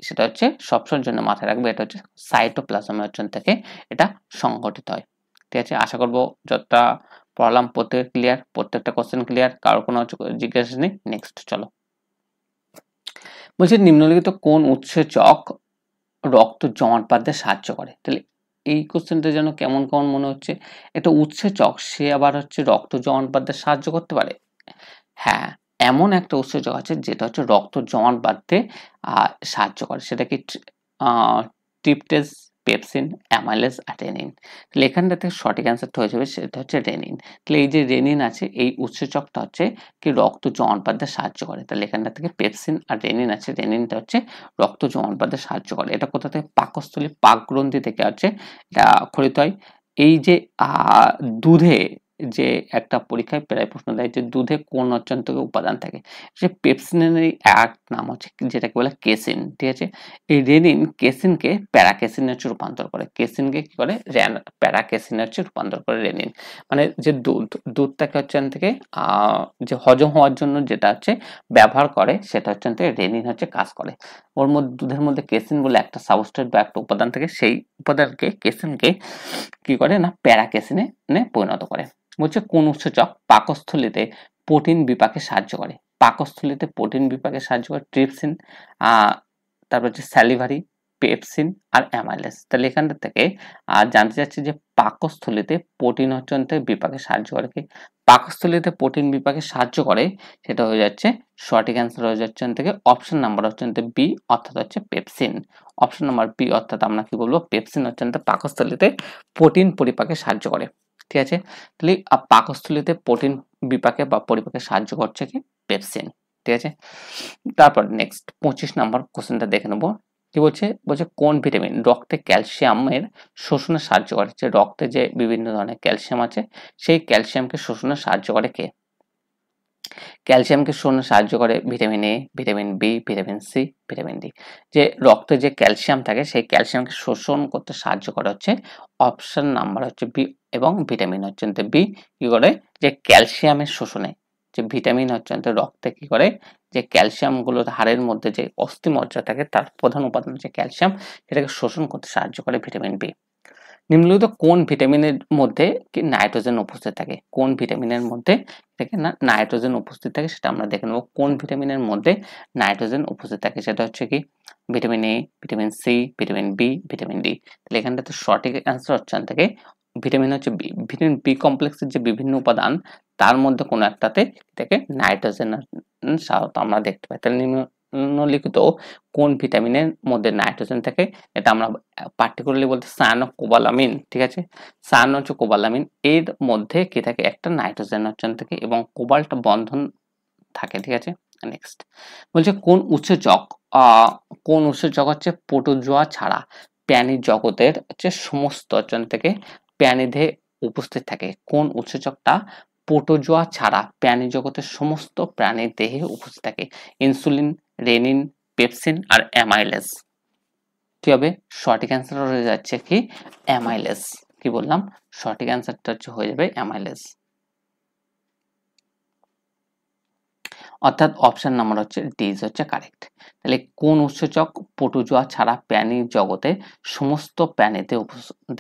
সেটা হচ্ছে সবসময়ের জন্য মাথায় রাখবে, এটা হচ্ছে সাইটোপ্লাজমের অঞ্চল থেকে এটা সংঘটিত হয়। ঠিক আছে, আশা করবো যতটা পড়ালাম প্রত্যেক ক্লিয়ার, প্রত্যেকটা কোশ্চেন ক্লিয়ার, কারো কোনো জিজ্ঞাসা নেই। নেক্সট চলো, বলছি নিম্নলিখিত কোন উৎসেচক রক্ত জমাট বাঁধতে সাহায্য করে? তাহলে এই কোশ্চেনটা যেন কেমন কেমন মনে হচ্ছে, এটা উৎসেচক সে আবার হচ্ছে রক্ত জমাট বাঁধতে সাহায্য করতে পারে? হ্যাঁ, এমন একটা উৎসেচক আছে যেটা হচ্ছে রক্ত জমাট বাঁধতে সাহায্য করে, সেটা কি ট্রিপটেজ, পেপসিন, অ্যামাইলেজ আর রেনিন। তাহলে এখানটাতে সঠিক অ্যান্সারটা হয়ে যাবে, সেটা হচ্ছে রেনিন। তাহলে এই যে রেনিন আছে এই উৎসেচকটা হচ্ছে কি রক্ত জমাট বাঁধতে সাহায্য করে। তাহলে এখানটা থেকে পেপসিন আর রেনিন আছে, রেনিনটা হচ্ছে রক্ত জমাট বাঁধতে সাহায্য করে। এটা কোথা থেকে? পাকস্থলী, পাকগ্রন্থি থেকে হচ্ছে এটা ক্ষরিত হয়। এই যে দুধে যে একটা পরীক্ষায় প্রায় প্রশ্ন দেয় যে দুধে কোন অত্যন্তকে উপাদান থাকে, সে পেপসিনেরই এক নাম হচ্ছে যেটাকে বলে কেসিন। ঠিক আছে, এই রেনিন কেসিনকে প্যারাকেসিনে হচ্ছে রূপান্তর করে, কেসিনকে কি করে? প্যারাকেসিনে হচ্ছে রূপান্তর করে রেনিন। মানে যে দুধটাকে হচ্ছে থেকে যে হজম হওয়ার জন্য যেটা হচ্ছে ব্যবহার করে সেটা হচ্ছে থেকে রেনিন হচ্ছে কাজ করে। ওর মধ্যে দুধের মধ্যে কেসিন বলে একটা সাবস্ট্রেট বা একটা উপাদান থেকে, সেই উপাদানকে কেসিনকে কি করে না প্যারাকেসিনে পরিণত করে। বলছে কোন উৎসেচক পাকস্থলীতে প্রোটিন বিপাকে সাহায্য করে? পাকস্থলীতে প্রোটিন বিপাকে সাহায্য করে ট্রিপসিন, তারপর হচ্ছে স্যালিভারি, পেপসিন আর অ্যামাইলেজ। তাহলে এখানটা থেকে জানতে চাচ্ছি যে পাকস্থলীতে প্রোটিন হচ্ছে বিপাকে সাহায্য করে কি? পাকস্থলীতে প্রোটিন বিপাকে সাহায্য করে, সেটা হয়ে যাচ্ছে সঠিক অ্যান্সার হয়ে যাচ্ছে থেকে অপশন নাম্বার হচ্ছে বি, অর্থাৎ হচ্ছে পেপসিন। অপশন নাম্বার বি, অর্থাৎ আমরা কি বলবো? পেপসিন হচ্ছে পাকস্থলীতে প্রোটিন পরিপাকে সাহায্য করে। ঠিক আছে, তাহলে পাকস্থলীতে প্রোটিন বিপাকে বা পরিপাকে সাহায্য করছে কি? পেপসিন। ঠিক আছে, তারপর নেক্সট 25 নাম্বার কোশ্চেনটা দেখে নেবো। কি বলছে? বলছে কোন ভিটামিন রক্তে ক্যালসিয়ামের শোষণে সাহায্য করে? যে রক্তে যে বিভিন্ন ধরনের ক্যালসিয়াম আছে সেই ক্যালসিয়ামকে শোষণে সাহায্য করে কে? ক্যালসিয়ামকে শোষণে সাহায্য করে vitamin A, vitamin B, vitamin C, vitamin D. যে রক্তে যে ক্যালসিয়াম থাকে সেই ক্যালসিয়ামকে শোষণ করতে সাহায্য করে হচ্ছে অপশন নাম্বার হচ্ছে বি, এবং ভিটামিন হচ্ছে বি কি করে? যে ক্যালসিয়ামের শোষণে, যে ভিটামিন হচ্ছে রক্তে কি করে? যে ক্যালসিয়াম গুলো হাড়ের মধ্যে যে অস্থিমজ্জা থাকে তার প্রধান উপাদান হচ্ছে ক্যালসিয়াম, সেটাকে শোষণ করতে সাহায্য করে ভিটামিন বি। নিম্নলিখিত কোন ভিটামিনের মধ্যে কি নাইট্রোজেন উপস্থিত থাকে? কোন ভিটামিনের মধ্যে থেকে না নাইট্রোজেন উপস্থিত থাকে সেটা আমরা দেখে নেব। কোন ভিটামিনের মধ্যে নাইট্রোজেন উপস্থিত থাকে? সেটা হচ্ছে কি vitamin A, vitamin C, vitamin B, vitamin D. তাহলে এখানটাতে সঠিক অ্যান্সার হচ্ছে থেকে ভিটামিন হচ্ছে বি। ভিটামিন বি কমপ্লেক্সের যে বিভিন্ন উপাদান তার মধ্যে কোনো একটাতে থেকে নাইট্রোজেন সাধারণত আমরা দেখতে পাই। তাহলে নিম্নলিখিত কোন ভিটামিনের মধ্যে নাইট্রোজেন থাকে? এটা আমরা পার্টিকুলারলি বলতে সায়ানোকোবালামিন। ঠিক আছে, সায়ানোকোবালামিন এর মধ্যে কি থাকে? একটা নাইট্রোজেন থাকে এবং কোবাল্ট বন্ধন থাকে। ঠিক আছে, নেক্সট বলছে কোন উৎসেচক কোন উৎসেচক হচ্ছে প্রোটোজোয়া ছাড়া প্রাণী জগতের হচ্ছে সমস্ত থেকে প্রাণীদেহে উপস্থিত থাকে? কোন উৎসেচকটা প্রোটোজোয়া ছাড়া প্রাণী জগতের সমস্ত প্রাণীর দেহে উপস্থিত থাকে? ইনসুলিন, রেনিন, পেপসিন আর অ্যামাইলেজ। কি হবে? সঠিক অ্যান্সার হয়ে যাচ্ছে কি অ্যামাইলেজ। কি বললাম? সঠিক অ্যান্সারটা হচ্ছে হয়ে যাবে অ্যামাইলেজ, অর্থাৎ অপশন নাম্বার হচ্ছে ডি হচ্ছে কারেক্ট। তাহলে কোন উৎসেচক প্রোটোজোয়া ছাড়া প্রাণী জগতে সমস্ত প্রাণীতে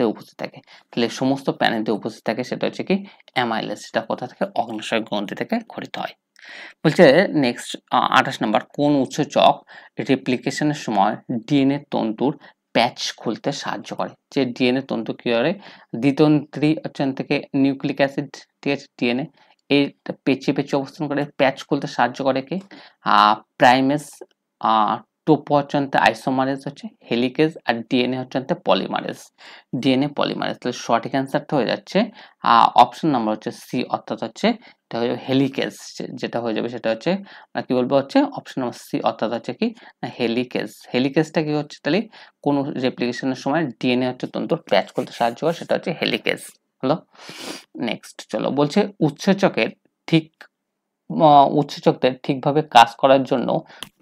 উপস্থিত থাকে? তাহলে সমস্ত প্রাণীতে উপস্থিত থাকে সেটা হচ্ছে কি অ্যামাইলেজ। সেটা কোথা থেকে? অগ্ন্যাশয় গ্রন্থি থেকে ক্ষরিত হয়। বলছে নেক্সট 28 নাম্বার কোন উৎসেচক রেপ্লিকেশনের সময় ডিএনএ তন্তুর প্যাচ খুলতে সাহায্য করে? যে ডিএনএ তন্তু কি করে? দ্বিতন্ত্রী থেকে নিউক্লিক অ্যাসিড, ঠিক আছে, ডিএনএ এই পেঁচিয়ে পেঁচিয়ে অবস্থান করে প্যাচ খুলতে সাহায্য করে কে? প্রাইমেস, টোপো হচ্ছে আইসোমারেজ হচ্ছে হেলিকেজ, আর ডিএনএ হচ্ছে পলিমারেজ, ডিএনএ পলিমারেজ। তাহলে সঠিক অ্যান্সারটা হয়ে যাচ্ছে অপশন নাম্বার হচ্ছে সি, অর্থাৎ হচ্ছে এটা হয়ে যাবে হেলিকেজ। যেটা হয়ে যাবে সেটা হচ্ছে আমরা কি বলবো হচ্ছে অপশন নাম্বার সি, অর্থাৎ হচ্ছে কি না হেলিকেজ। হেলিকেজটা কি হচ্ছে তাহলে কোন রেপ্লিকেশনের সময় ডিএনএ হচ্ছে তন্তুর প্যাচ করতে সাহায্য করে, সেটা হচ্ছে হেলিকেজ হলো। নেক্সট চলো, বলছে উৎসেচকের ঠিক উৎসেচকদের ঠিকভাবে কাজ করার জন্য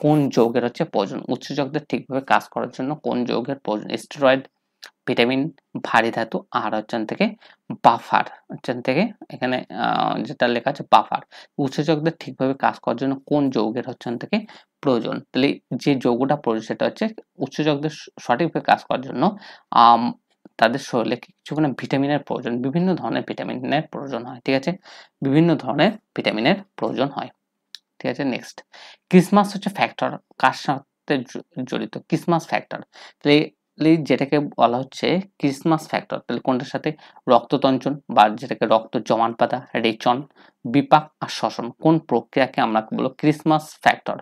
কোন যৌগের হচ্ছে প্রয়োজন? উৎসেচকদের ঠিকভাবে কাজ করার জন্য কোন যৌগের প্রয়োজন? স্টেরয়েড, ভিটামিন, ভারী ধাতু, আর হচ্ছে থেকে বাফার হচ্ছে থেকে এখানে যেটা লেখা আছে বাফার। উৎসেচকদের ঠিকভাবে কাজ করার জন্য কোন যৌগের হচ্ছে থেকে প্রয়োজন? তাহলে যে যৌগটা প্রয়োজন সেটা হচ্ছে উৎসেচকদের সঠিকভাবে কাজ করার জন্য তাদের শরীরে কিছু ভিটামিনের প্রয়োজন, বিভিন্ন ধরনের ভিটামিনের প্রয়োজন হয়। ঠিক আছে, বিভিন্ন ধরনের ভিটামিনের প্রয়োজন হয়। ঠিক আছে, নেক্সট ক্রিসমাস হচ্ছে ফ্যাক্টর কার সাথে জড়িত? ক্রিসমাস ফ্যাক্টর তাহলে যেটাকে বলা হচ্ছে ক্রিসমাস ফ্যাক্টর, তাহলে কোনটার সাথে? রক্ততঞ্চন বা যেটাকে রক্ত জমাট বাঁধা, রেচন, বিপাক আর শ্বসন, কোন প্রক্রিয়াকে আমরা বলবো ক্রিসমাস ফ্যাক্টর?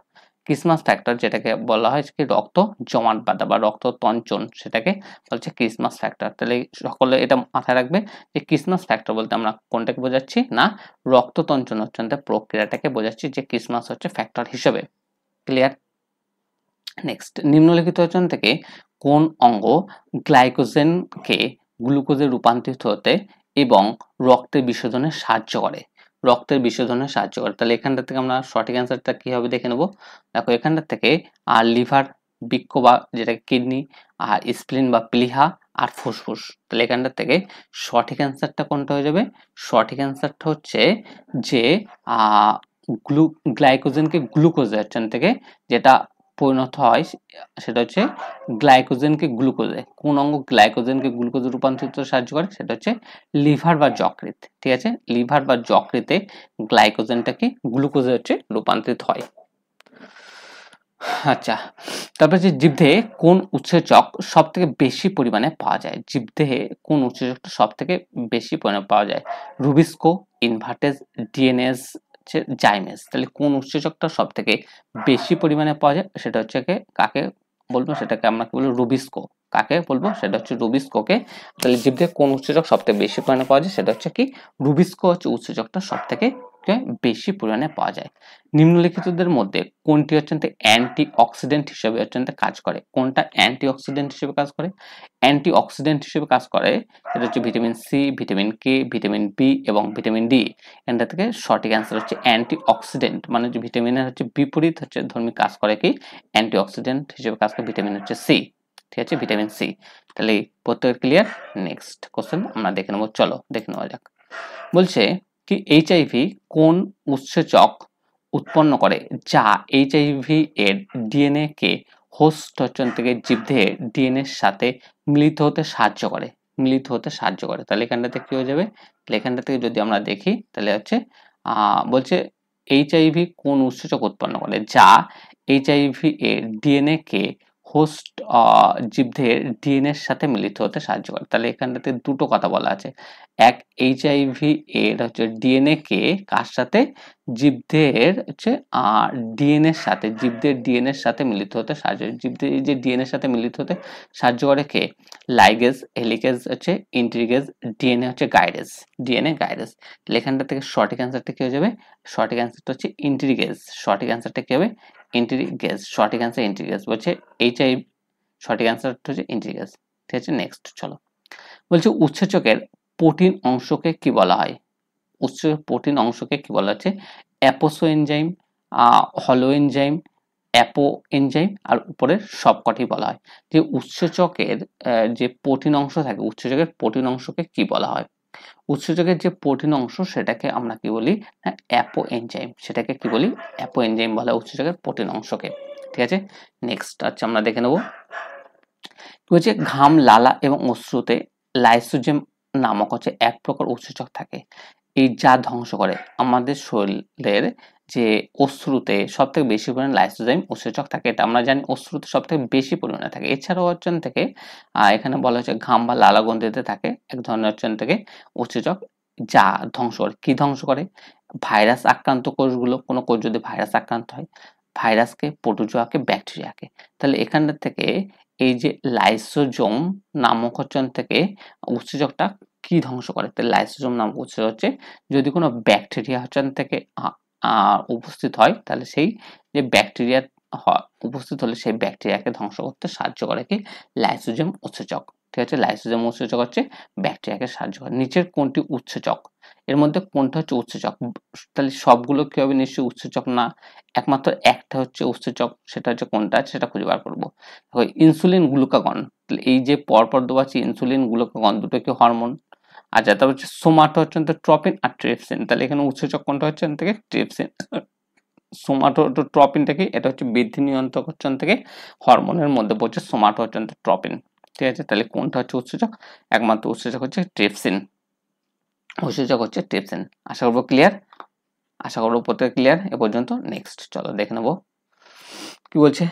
ক্রিসমাস ফ্যাক্টর যেটাকে বলা হয় কি রক্ত জমাট বাঁধা বা রক্ত তঞ্চন, সেটাকে বলছে ক্রিসমাস ফ্যাক্টর। তাহলে সকলে এটা মাথায় রাখবে যে ক্রিসমাস ফ্যাক্টর বলতে আমরা কোনটাকে বোঝাচ্ছি না রক্ত তঞ্চন হচ্ছে প্রক্রিয়াটাকে বোঝাচ্ছি যে ক্রিসমাস হচ্ছে ফ্যাক্টর হিসেবে। ক্লিয়ার? নেক্সট নিম্নলিখিত থেকে কোন অঙ্গ গ্লাইকোজেনকে গ্লুকোজে রূপান্তরিত হতে এবং রক্তের বিশোধনে সাহায্য করে? রক্তের বিশোধনে সাহায্য করে। তাহলে এখানটা থেকে আমরা সঠিক অ্যান্সারটা কি হবে দেখে নেব। দেখো এখানটা থেকে লিভার, বৃক্ক বা যেটাকে কিডনি, আর স্প্লিন বা প্লিহা, আর ফুসফুস। তাহলে এখানটা থেকে সঠিক অ্যান্সারটা কোনটা হয়ে যাবে? সঠিক অ্যান্সারটা হচ্ছে যে গ্লাইকোজেনকে গ্লুকোজে থেকে যেটা পরিণত হয় সেটা হচ্ছে গ্লাইকোজেনকে গ্লুকোজে। কোন অঙ্গ গ্লাইকোজেনকে গ্লুকোজে রূপান্তরিত সাহায্য করে? সেটা হচ্ছে লিভার বা যকৃৎ। ঠিক আছে, লিভার বা যকৃতে গ্লাইকোজেনটাকে গ্লুকোজে রূপান্তরিত হয়। আচ্ছা, তারপরে যে জীবদেহে কোন উৎসেচক সব থেকে বেশি পরিমাণে পাওয়া যায়? জীবদেহে কোন উৎসেচকটা সব থেকে বেশি পরিমাণে পাওয়া যায়? Rubisco, invertase, DNase, zymase. তাহলে কোন উৎসেচকটা সব থেকে বেশি পরিমাণে পাওয়া যায় সেটা হচ্ছে কাকে বলবো? সেটাকে আমরা কি বলবো? রুবিস্কো। কাকে বলবো? সেটা হচ্ছে রুবিস্কোকে। তাহলে জীবদেহে কোন উৎসেচক সব থেকে বেশি পরিমাণে পাওয়া যায় সেটা হচ্ছে কি রুবিস্কো হচ্ছে উৎসেচকটা সব থেকে বেশি পরিমাণে পাওয়া যায়। নিম্নলিখিতদের মধ্যে কোনটি হচ্ছে অ্যান্টি অক্সিডেন্ট হিসেবে কাজ করে? কোনটা অ্যান্টি অক্সিডেন্ট হিসেবে কাজ করে? অ্যান্টি অক্সিডেন্ট হিসেবে কাজ করে সেটা হচ্ছে vitamin C, vitamin K, vitamin B এবং ভিটামিন ডি। এখানটা থেকে সঠিক অ্যান্সার হচ্ছে অ্যান্টি অক্সিডেন্ট, মানে যে ভিটামিনের বিপরীত ধর্মী কাজ করে কি অ্যান্টি অক্সিডেন্ট হিসেবে কাজ করে ভিটামিন হচ্ছে সি। ঠিক আছে, ভিটামিন সি। তাহলে প্রত্যেকের ক্লিয়ার? নেক্সট কোশ্চেন আমরা দেখে নেবো, চলো দেখে নেওয়া যাক। বলছে কি এইচআইভি কোন উৎসেচক উৎপন্ন করে যা এইচআইভি এর ডিএনএ কে হোস্ট থেকে জীবদেহের ডিএনএ এর সাথে মিলিত হতে সাহায্য করে? মিলিত হতে সাহায্য করে। তাহলে এখানটাতে কি হয়ে যাবে? তাহলে এখানটা থেকে যদি আমরা দেখি তাহলে হচ্ছে বলছে এইচআইভি কোন উৎসেচক উৎপন্ন করে যা এইচআইভি এর ডিএনএ কে হোস্ট জীবদেহের ডিএনএ এর সাথে মিলিত হতে সাহায্য করে। তাহলে এখানটাতে দুটো কথা বলা আছে। এক, এইচআইভি এর ডিএনএ কে কার সাথে? জীবদেহের ডিএনএ এর সাথে, জীবদের ডিএনএ এর সাথে মিলিত হতে সাহায্য করে। জীবদের যে ডিএনএ এর সাথে মিলিত হতে সাহায্য করে কে? Ligase, helicase ইন্টিগ্রেজ, DNA গাইডেজ, DNA গাইডেজ। তাহলে এখানটা থেকে সঠিক অ্যান্সারটা কি হয়ে যাবে? সঠিক অ্যান্সারটা হচ্ছে ইন্টিগ্রেজ। সঠিক অ্যান্সারটা কি হবে? ইন্টিগ্রেজ। সঠিক অ্যান্সার ইন্টিগ্রেজ। বলছে এইচআইভি সঠিক অ্যান্সারটা হচ্ছে ইন্টিগ্রেজ। ঠিক আছে, নেক্সট চলো। বলছে উৎসেচকের প্রোটিন অংশকে কি বলা হয়? উৎসেচকের প্রোটিন অংশকে কি বলা হচ্ছে? অ্যাপোসো এনজাইম, হলো এনজাইম, অ্যাপো এনজাইম, আর উপরের সবকটি বলা হয়। যে উৎসেচকের যে প্রোটিন অংশ থাকে, উৎসেচকের প্রোটিন অংশকে কি বলা হয়? উৎসেচকের যে প্রোটিন অংশ সেটাকে আমরা কি বলি? Apo enzyme. সেটাকে কি বলি? অ্যাপো এনজাইম বলা হয় উৎসেচকের প্রোটিন অংশকে। ঠিক আছে, নেক্সট আমরা দেখে নেব। বলছে ঘাম, লালা এবং অশ্রুতে লাইসোজেম নামক এক প্রকার উৎসেচক থাকে এই যা ধ্বংস করে আমাদের শরীরের যে অশ্রুতে সব থেকে বেশি পরিমাণে লাইসোজেম উৎসেচক থাকে। এটা আমরা জানি অশ্রুতে সব থেকে বেশি পরিমাণে থাকে। এছাড়াও থেকে এখানে বলা হচ্ছে ঘাম বা লালা গ্রন্থিতে থাকে এক ধরনের থেকে উৎসেচক যা ধ্বংস করে। কি ধ্বংস করে? ভাইরাস আক্রান্ত কোষগুলো। কোনো কোষ যদি ভাইরাস আক্রান্ত হয়, ভাইরাসকে, প্রোটোজোয়াকে, ব্যাকটেরিয়াকে। তাহলে এখানটা থেকে এই যে লাইসোজোম নামক থেকে উৎসেচকটা কি ধ্বংস করে? তাহলে লাইসোজোম নামক উৎসেচক হচ্ছে যদি কোনো ব্যাকটেরিয়া থেকে উপস্থিত হয়, তাহলে সেই যে ব্যাকটেরিয়া উপস্থিত হলে সেই ব্যাকটেরিয়াকে ধ্বংস করতে সাহায্য করে কি? লাইসোজোম উৎসেচক। ঠিক আছে, লাইসোজোম উৎসেচক হচ্ছে ব্যাকটেরিয়াকে সাহায্য করে। নিচের কোনটি উৎসেচক? এর মধ্যে কোনটা হচ্ছে উৎসেচক? তাহলে সবগুলো কি হবে? নিশ্চয়ই উৎসেচক না, একমাত্র একটা হচ্ছে উৎসেচক, সেটা হচ্ছে কোনটা সেটা খুঁজে বার করবো। ইনসুলিন, গ্লুকাগন, এই যে পরপর দেওয়া আছে ইনসুলিন, গ্লুকাগন দুটো কি হরমোন? আচ্ছা, তারপর হচ্ছে সোমাটোট্রপিন আর ট্রিপসিন। তাহলে এখানে উৎসেচক কোনটা হচ্ছে? থেকে ট্রিপসিন। সোমাটোট্রপিনটা কি? এটা হচ্ছে বৃদ্ধি নিয়ন্ত্রক থেকে হরমোনের মধ্যে পড়ছে সোমাটোট্রপিন। ঠিক আছে, তাহলে কোনটা হচ্ছে উৎসেচক? একমাত্র উৎসেচক হচ্ছে ট্রিপসিন। উৎসেচক হচ্ছে ট্রিপসিন। আশা করবো ক্লিয়ার, আশা করবো প্রত্যেক ক্লিয়ার এ পর্যন্ত। নেক্সট চলো দেখে নেবো কি বলছে।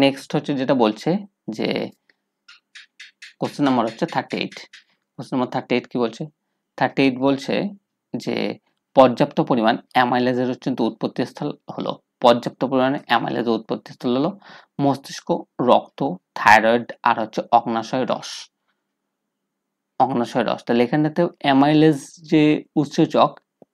নেক্সট হচ্ছে যেটা বলছে যে কোশ্চেন নাম্বার হচ্ছে 38। কোশ্চেন নাম্বার 38 কি বলছে? 38 বলছে যে পর্যাপ্ত পরিমাণ অ্যামাইলেজের উৎপত্তি স্থল হলো, পর্যাপ্ত পরিমাণে অ্যামাইলেজের উৎপত্তি স্থল হলো মস্তিষ্ক, রক্ত, থাইরয়েড আর হচ্ছে অগ্নাশয় রস। অগ্নাশয় রস। তাহলে এখানটাতে অ্যামাইলেজ যে উৎসেচক,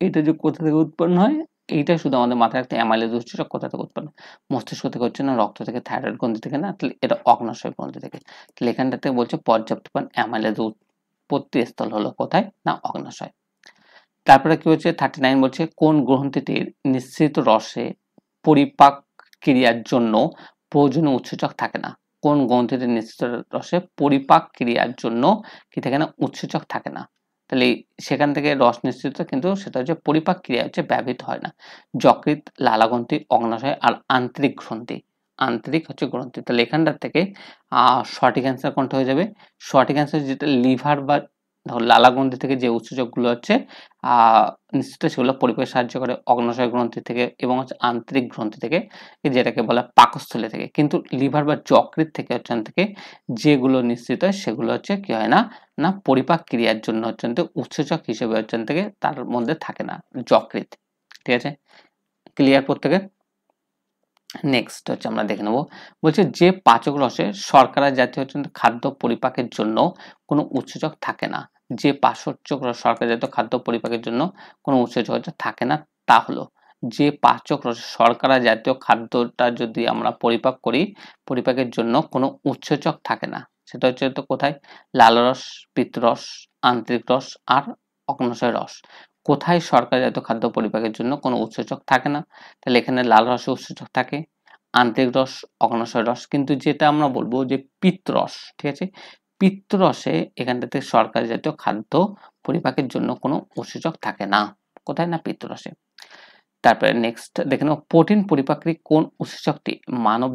এটা যে কোথা থেকে উৎপন্ন হয় এইটা শুধু আমাদের মাথায় রাখতে। অ্যামাইলেজ উৎসেচক কোথা থেকে উৎপন্ন? মস্তিষ্ক থেকে হচ্ছে না, রক্ত থেকে, থাইরয়েড গ্রন্থি থেকে না, তাহলে এটা অগ্নাশয় গ্রন্থি থেকে। তাহলে এখানটাতে বলছে পর্যাপ্ত পরিমাণ অ্যামাইলেজ উৎপত্তি স্থল হলো কোথায়? না, অগ্নাশয়। তারপরে কি হচ্ছে 39 বলছে কোন গ্রন্থিটির নিঃসৃত রসে পরিপাক ক্রিয়ার জন্য প্রয়োজনীয় উৎসেচক থাকে না? কোন গ্রন্থিটির নিঃসৃত রসে পরিপাক ক্রিয়ার জন্য কি থাকে না? উৎসেচক থাকে না। তাহলে সেখান থেকে রস নিঃসৃত, কিন্তু সেটা হচ্ছে পরিপাক ক্রিয়া হচ্ছে ব্যবহৃত হয় না। যকৃৎ, লালাগ্রন্থি, অগ্নাশয় আর আন্তরিক গ্রন্থি। আন্তরিক হচ্ছে গ্রন্থি। তাহলে এখানটার থেকে সঠিক অ্যান্সার কোনটা হয়ে যাবে? সঠিক অ্যান্সার যেটা লিভার বা লালাগ্রন্থি থেকে যে উৎসেচকগুলো হচ্ছে নিঃসৃত সেগুলো পরিপাকে সাহায্য করে অগ্নাশয় গ্রন্থি থেকে এবং হচ্ছে আন্তরিক গ্রন্থি থেকে, যেটাকে বলা পাকস্থলী থেকে। কিন্তু লিভার বা যকৃৎ থেকে থেকে যেগুলো নিঃসৃত হয় সেগুলো হচ্ছে কি হয় না, না পরিপাক ক্রিয়ার জন্য উৎসেচক হিসেবে থেকে তার মধ্যে থাকে না যকৃৎ। ঠিক আছে, ক্লিয়ার প্রত্যেকের? নেক্সট হচ্ছে আমরা দেখে নেব। বলছে যে পাচক রসে শর্করা জাতীয় খাদ্য পরিপাকের জন্য কোনো উৎসেচক থাকে না। যে পাচক রস শর্করা জাতীয় খাদ্য পরিপাকের জন্য কোনো উৎসেচক থাকে না, তা হলো যে পাচক রস শর্করা জাতীয় খাদ্যটা যদি আমরা পরিপাক করি, পরিপাকের জন্য কোনো উৎসেচক থাকে না। সেটা হচ্ছে তো কোথায়? লালারস, পিত্তরস, আন্তরিক রস আর অগ্নাশয় রস। কোথায় শর্করা জাতীয় খাদ্য পরিপাকের জন্য কোনো উৎসেচক থাকে না? তাহলে এখানে লাল রসে উৎসেচক থাকে, আন্তরিক রস, অগ্নাশয় রস। কিন্তু যেটা আমরা বলবো যে পিত্তরস, ঠিক আছে, পিত্তরসে এখানটাতে শর্করা জাতীয় খাদ্য পরিপাকের জন্য কোনো উৎসেচক থাকে না। কোথায়? না, পিত্তরসে। তারপরে নেক্সট দেখে নেব প্রোটিন পরিপাককারী কোন উৎসেচকটি মানব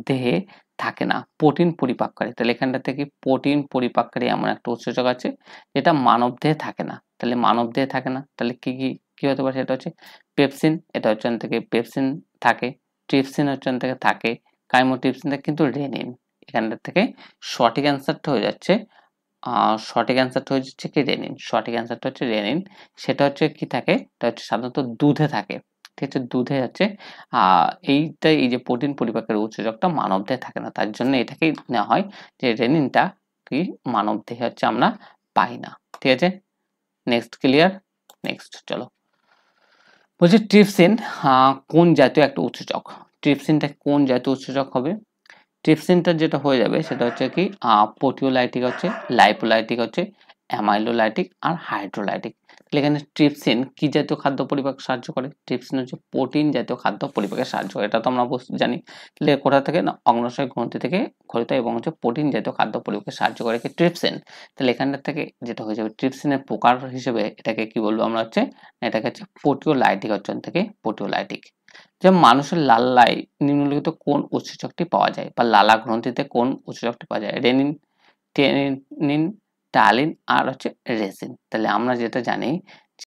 দেহে থাকে না? প্রোটিন পরিপাককারী। তাহলে এখানটা থেকে প্রোটিন পরিপাককারী এমন একটা উৎসেচক আছে যেটা মানব দেহে থাকে না। তাহলে মানব দেহে থাকে না, তাহলে কি কি কি হতে পারে? সেটা হচ্ছে পেপসিন, এটা হচ্ছে থেকে পেপসিন থাকে, ট্রিপসিন হচ্ছে থেকে থাকে, কাইমোট্রিপসিন থাকে, কিন্তু রেনিন। এখানটা থেকে সঠিক অ্যান্সারটা হয়ে যাচ্ছে সঠিক অ্যান্সারটা হয়ে যাচ্ছে কি? রেনিন। সঠিক অ্যান্সারটা হচ্ছে রেনিন। সেটা হচ্ছে কি থাকে? এটা হচ্ছে সাধারণত দুধে থাকে। ঠিক আছে, দুধে হচ্ছে এইটাই, এই যে প্রোটিন পরিপাকের উৎসেচকটা মানব দেহে থাকে না, তার জন্য এটাকেই নেওয়া হয় যে রেনিনটা কি মানব দেহে হচ্ছে আমরা পাই না। ঠিক আছে, নেক্সট ক্লিয়ার? নেক্সট চলো। বলছি ট্রিপসিন কোন জাতীয় একটা উৎসেচক? ট্রিপসিনটা কোন জাতীয় উৎসেচক হবে? ট্রিপসিনটা যেটা হয়ে যাবে সেটা হচ্ছে কি প্রোটিওলাইটিক হচ্ছে, লাইপোলাইটিক হচ্ছে, অ্যামাইলোলাইটিক আর হাইড্রোলাইটিক। তাহলে এখানে ট্রিপসিন কি জাতীয় খাদ্য পরিপাকে সাহায্য করে? ট্রিপসিন হচ্ছে প্রোটিন জাতীয় খাদ্য পরিপাকে সাহায্য করে, এটা তো আমরা জানি। তাহলে কোথা থেকে? না, অগ্নাশয় গ্রন্থি থেকে ক্ষরিত এবং হচ্ছে প্রোটিন জাতীয় খাদ্য পরিপাকে সাহায্য করে কি? ট্রিপসিন। তাহলে এখানটা থেকে যেটা হয়ে যাবে ট্রিপসিনের প্রকার হিসেবে এটাকে কি বলবো আমরা? হচ্ছে এটাকে হচ্ছে প্রোটিওলাইটিক হচ্ছে থেকে প্রোটিওলাইটিক। যেমন মানুষের লালায় নিম্নলিখিত কোন উৎসেচকটি পাওয়া যায়, বা লালা গ্রন্থিতে কোন উৎসেচকটি পাওয়া যায়? রেনিন, টেনিন, টালিন আর হচ্ছে রেসিন। তাহলে আমরা যেটা জানি